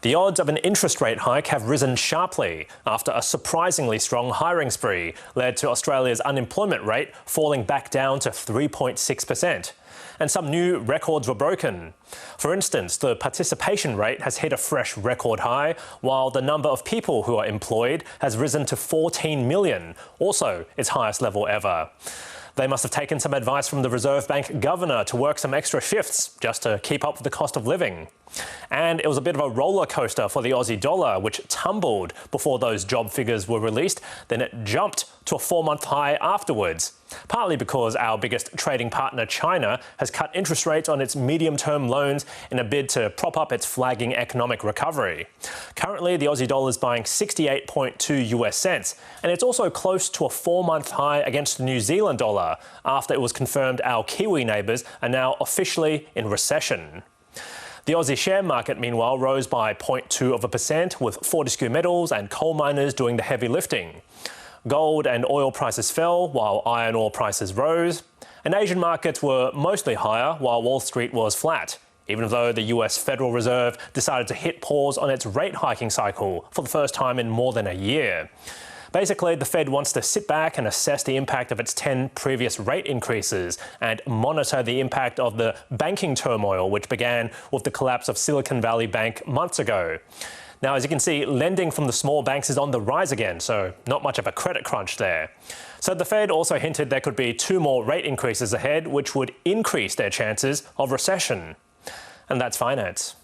The odds of an interest rate hike have risen sharply after a surprisingly strong hiring spree led to Australia's unemployment rate falling back down to 3.6%. And some new records were broken. For instance, the participation rate has hit a fresh record high, while the number of people who are employed has risen to 14 million, also its highest level ever. They must have taken some advice from the Reserve Bank governor to work some extra shifts just to keep up with the cost of living. And it was a bit of a roller coaster for the Aussie dollar, which tumbled before those job figures were released. Then it jumped to a 4-month high afterwards, partly because our biggest trading partner, China, has cut interest rates on its medium-term loans in a bid to prop up its flagging economic recovery. Currently, the Aussie dollar is buying 68.2 US cents, and it's also close to a 4-month high against the New Zealand dollar after it was confirmed our Kiwi neighbours are now officially in recession. The Aussie share market, meanwhile, rose by 0.2%, with Fortescue Metals and coal miners doing the heavy lifting. Gold and oil prices fell, while iron ore prices rose. And Asian markets were mostly higher, while Wall Street was flat, even though the US Federal Reserve decided to hit pause on its rate hiking cycle for the first time in more than a year. Basically, the Fed wants to sit back and assess the impact of its 10 previous rate increases and monitor the impact of the banking turmoil, which began with the collapse of Silicon Valley Bank months ago. Now, as you can see, lending from the small banks is on the rise again, so not much of a credit crunch there. So the Fed also hinted there could be 2 more rate increases ahead, which would increase their chances of recession. And that's finance.